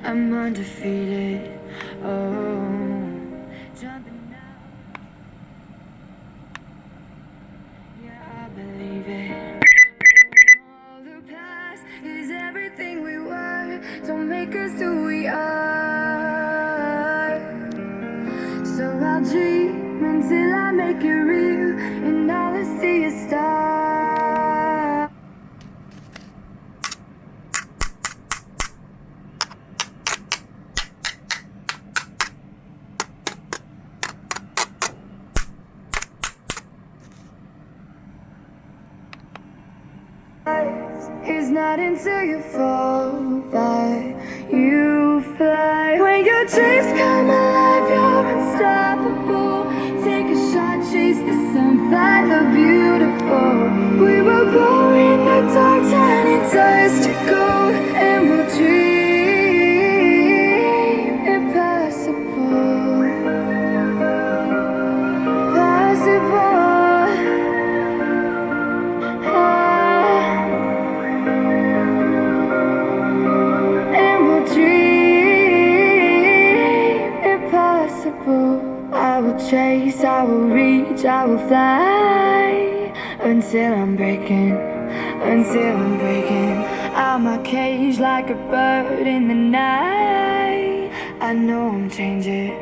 I'm undefeated. Oh, jumping out. Yeah, I believe it. All the past is everything we were. Don't make us who we are. So I'll dream until I make it real, and all I see is stars. It's not until you fall that you fly. When your dreams come alive, you're unstoppable. Take a shot, chase the sun, find the beautiful. We will go in the dark, turning dust to gold, and we'll dream impossible. Possible. I will chase, I will reach, I will fly until I'm breaking, until I'm breaking out my cage like a bird in the night. I know I'm changing,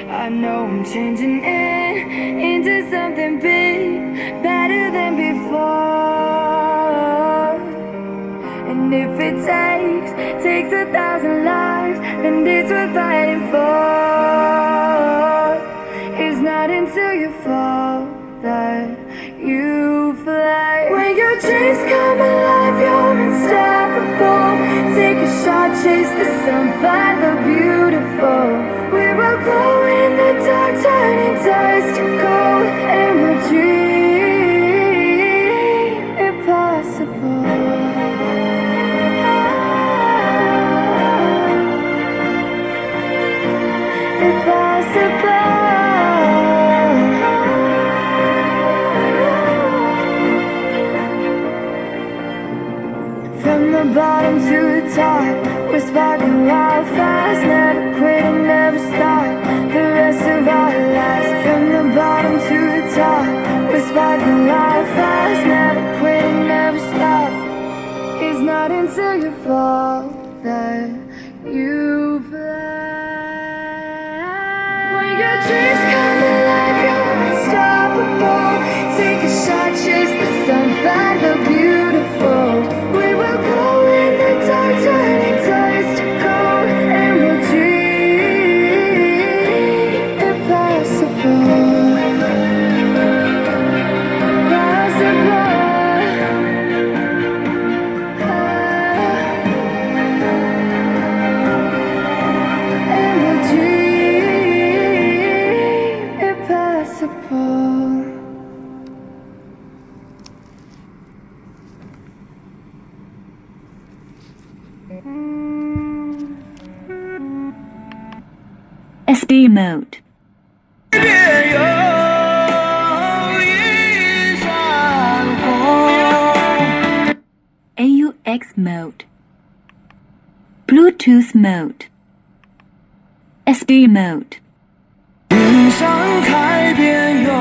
I know I'm changing into something big, better than before. And if it takes 1,000 lives, then it's worth fighting for. It's not until you fall that you fly. When your dreams come alive, you're unstoppable. Take a shot, chase the sun, find the beautiful. We will glow in the dark, turning dust to gold, and we'll dream impossible. From the bottom to the top, we're sparking wild fast. Never quit and never stop the rest of our lives. From the bottom to the top, we're sparking wild fast. Never quit and never stop. It's not until you fall that you fly. When your dreams come alive, you're unstoppable. Take a shot, chase the sun, find the beautiful. We will go in the dark, turning dust to gold, and we'll dream impossible. SD mode. AUX mode. Bluetooth mode. SD mode. 云上开遍有